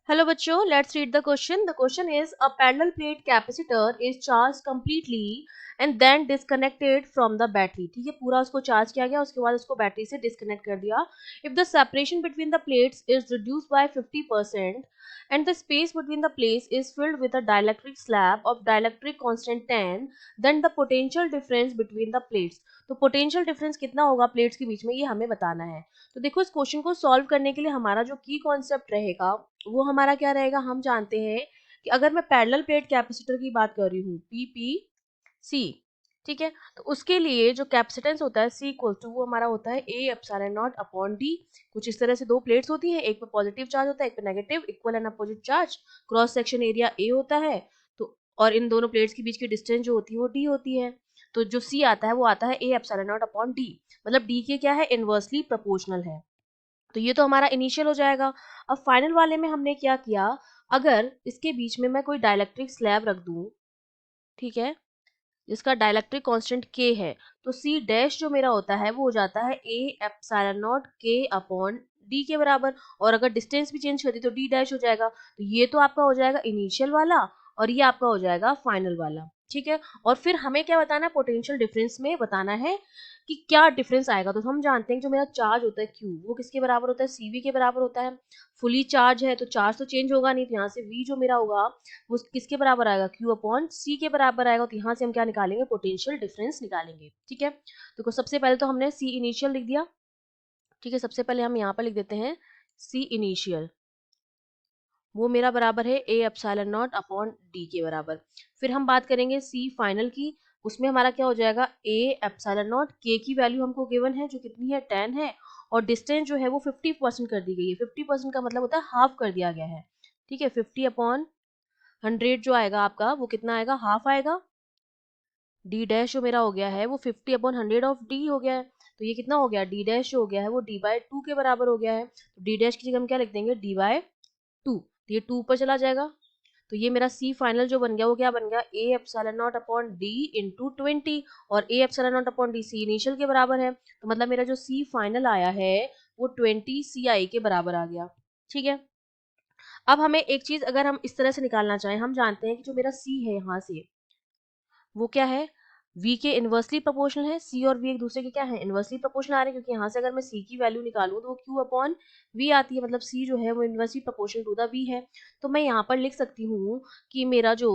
Hello बच्चों, let's read the question. The question is a parallel plate capacitor is charged completely and then disconnected from the battery. ठीक है, पूरा उसको charge किया गया, उसके बाद उसको बैटरी से डिस्कनेक्ट कर दिया. If the separation between the plates is reduced by 50% and the space between the plates is filled with a dielectric slab of dielectric constant 10, then the potential difference between the plates. तो potential difference कितना होगा plates के बीच में, ये हमें बताना है. तो देखो, इस क्वेश्चन को सॉल्व करने के लिए हमारा जो की कॉन्सेप्ट रहेगा वो हमारा क्या रहेगा. हम जानते हैं कि अगर मैं पैरेलल प्लेट कैपेसिटर की बात कर रही हूँ पीपीसी, ठीक है, तो उसके लिए जो कैपेसिटेंस होता है सी इक्वल टू वो हमारा होता है ए एप्सिलॉन नॉट अपॉन डी. कुछ इस तरह से दो प्लेट्स होती हैं, एक पे पॉजिटिव चार्ज होता है, एक पे negative, equal and opposite charge, cross section area A होता है. तो और इन दोनों प्लेट्स के बीच की डिस्टेंस जो होती है वो डी होती है. तो जो सी आता है वो आता है ए एप्सिलॉन नॉट अपॉन डी, मतलब डी के क्या है, इनवर्सली प्रोपोर्शनल है. तो ये तो हमारा इनिशियल हो जाएगा. अब फाइनल वाले में हमने क्या किया, अगर इसके बीच में मैं कोई डाइलेक्ट्रिक स्लैब रख दूं, ठीक है, जिसका डाइलेक्ट्रिक कांस्टेंट के है, तो सी डैश जो मेरा होता है वो हो जाता है ए एप्सिलॉन नॉट के अपॉन डी के बराबर. और अगर डिस्टेंस भी चेंज कर दी तो डी डैश हो जाएगा. तो ये तो आपका हो जाएगा इनिशियल वाला और ये आपका हो जाएगा फाइनल वाला. ठीक है, और फिर हमें क्या बताना है, पोटेंशियल डिफरेंस में बताना है कि क्या डिफरेंस आएगा. तो हम जानते हैं कि जो मेरा चार्ज होता है क्यू वो किसके बराबर होता है, सीवी के बराबर होता है. फुली चार्ज है तो चार्ज तो चेंज होगा नहीं, तो यहाँ से वी जो मेरा होगा वो किसके बराबर आएगा, क्यू अपॉन सी के बराबर आएगा. तो यहाँ से हम क्या निकालेंगे, पोटेंशियल डिफरेंस निकालेंगे. ठीक है, तो सबसे पहले तो हमने सी इनिशियल लिख दिया. ठीक है, सबसे पहले हम यहाँ पर लिख देते हैं सी इनिशियल, वो मेरा बराबर है ए एप्सिलॉन नॉट अपॉन डी के बराबर. फिर हम बात करेंगे सी फाइनल की, उसमें हमारा क्या हो जाएगा, ए एप्सिलॉन नॉट के की वैल्यू हमको गिवन है जो कितनी है 10 है, और डिस्टेंस जो है वो 50% कर दी गई है. 50% का मतलब होता है हाफ कर दिया गया है. ठीक है, 50 अपॉन 100 जो आएगा आपका वो कितना आएगा, हाफ आएगा. डी डैश जो मेरा हो गया है वो 50 अपॉन 100 ऑफ डी हो गया है. तो ये कितना हो गया, डी डैश जो हो गया है वो डी बाय 2 के बराबर हो गया है. तो डी डैश की जगह हम क्या लिख देंगे, डी बाय 2. तो ये 2 ऊपर चला जाएगा. तो ये मेरा सी फाइनल जो बन गया वो क्या बन गया, A epsilon naught upon D into 20, और A epsilon naught upon D C initial के बराबर है. तो मतलब मेरा जो सी फाइनल आया है वो 20 सी आई के बराबर आ गया. ठीक है, अब हमें एक चीज अगर हम इस तरह से निकालना चाहें, हम जानते हैं कि जो मेरा सी है यहाँ से वो क्या है, v के इनवर्सली प्रोपोर्शनल है. c और v एक दूसरे के क्या है, इनवर्सली प्रोपोर्शनल आ रहे हैं, क्योंकि यहाँ से अगर मैं c की वैल्यू निकालूं तो वो q अपॉन v आती है, मतलब c जो है वो inversely proportional to the v है. तो मैं यहाँ पर लिख सकती हूँ कि मेरा जो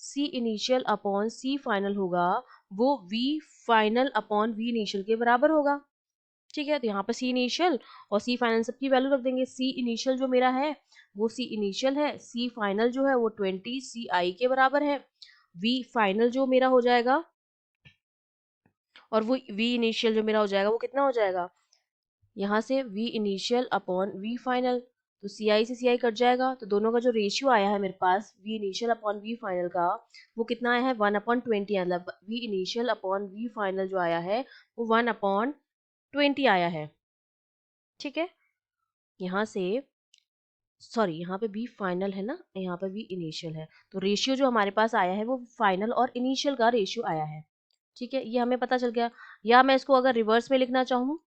c initial upon c final होगा वो v final upon v initial के बराबर होगा. ठीक है, तो यहाँ पर c इनिशियल और c फाइनल सबकी वैल्यू रख देंगे. c इनिशियल जो मेरा है वो c इनिशियल है, c फाइनल जो है वो 20 सी आई के बराबर है. v फाइनल जो मेरा हो जाएगा और वो v इनिशियल जो मेरा हो जाएगा वो कितना हो जाएगा, यहाँ से v initial upon v final. तो सी आई से सी आई कट जाएगा, तो दोनों का जो रेशियो आया है मेरे पास v initial upon v final का वो कितना आया है 1/20, मतलब v initial upon v final जो आया है वो 1/20 आया है. ठीक है, यहाँ से सॉरी यहाँ पे v फाइनल है ना, यहाँ पे v इनिशियल है, तो रेशियो जो हमारे पास आया है वो फाइनल और इनिशियल का रेशियो आया है. ठीक है, ये हमें पता चल गया. या मैं इसको अगर रिवर्स में लिखना चाहूँ,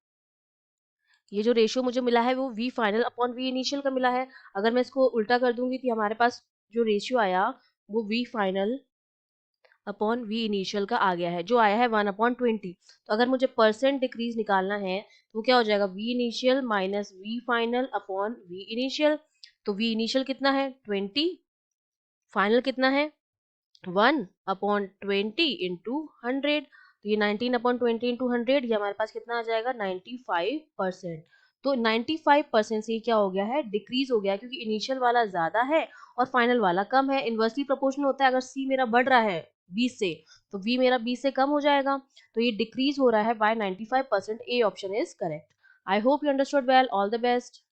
ये जो रेशियो मुझे मिला है वो v final upon v initial का मिला है. अगर मैं इसको उल्टा कर दूंगी तो हमारे पास जो रेशियो आया वो v final upon v initial का आ गया है, जो आया है 1/20. तो अगर मुझे परसेंट डिक्रीज निकालना है तो क्या हो जाएगा, v initial minus v final upon v initial. तो v इनिशियल कितना है 20, फाइनल कितना है 1/20 इंटू 100. तो ये 19/20 इंटू 100, ये हमारे पास कितना आ जाएगा 95%. तो 95% से ये क्या हो गया है, डिक्रीज हो गया, क्योंकि इनिशियल वाला ज्यादा है और फाइनल वाला कम है. इनवर्सली प्रोपोर्शनल होता है, अगर सी मेरा बढ़ रहा है 20 से तो वी मेरा 20 से कम हो जाएगा. तो ये डिक्रीज हो रहा है by 95%. A option is correct. I hope you understood well. All the best.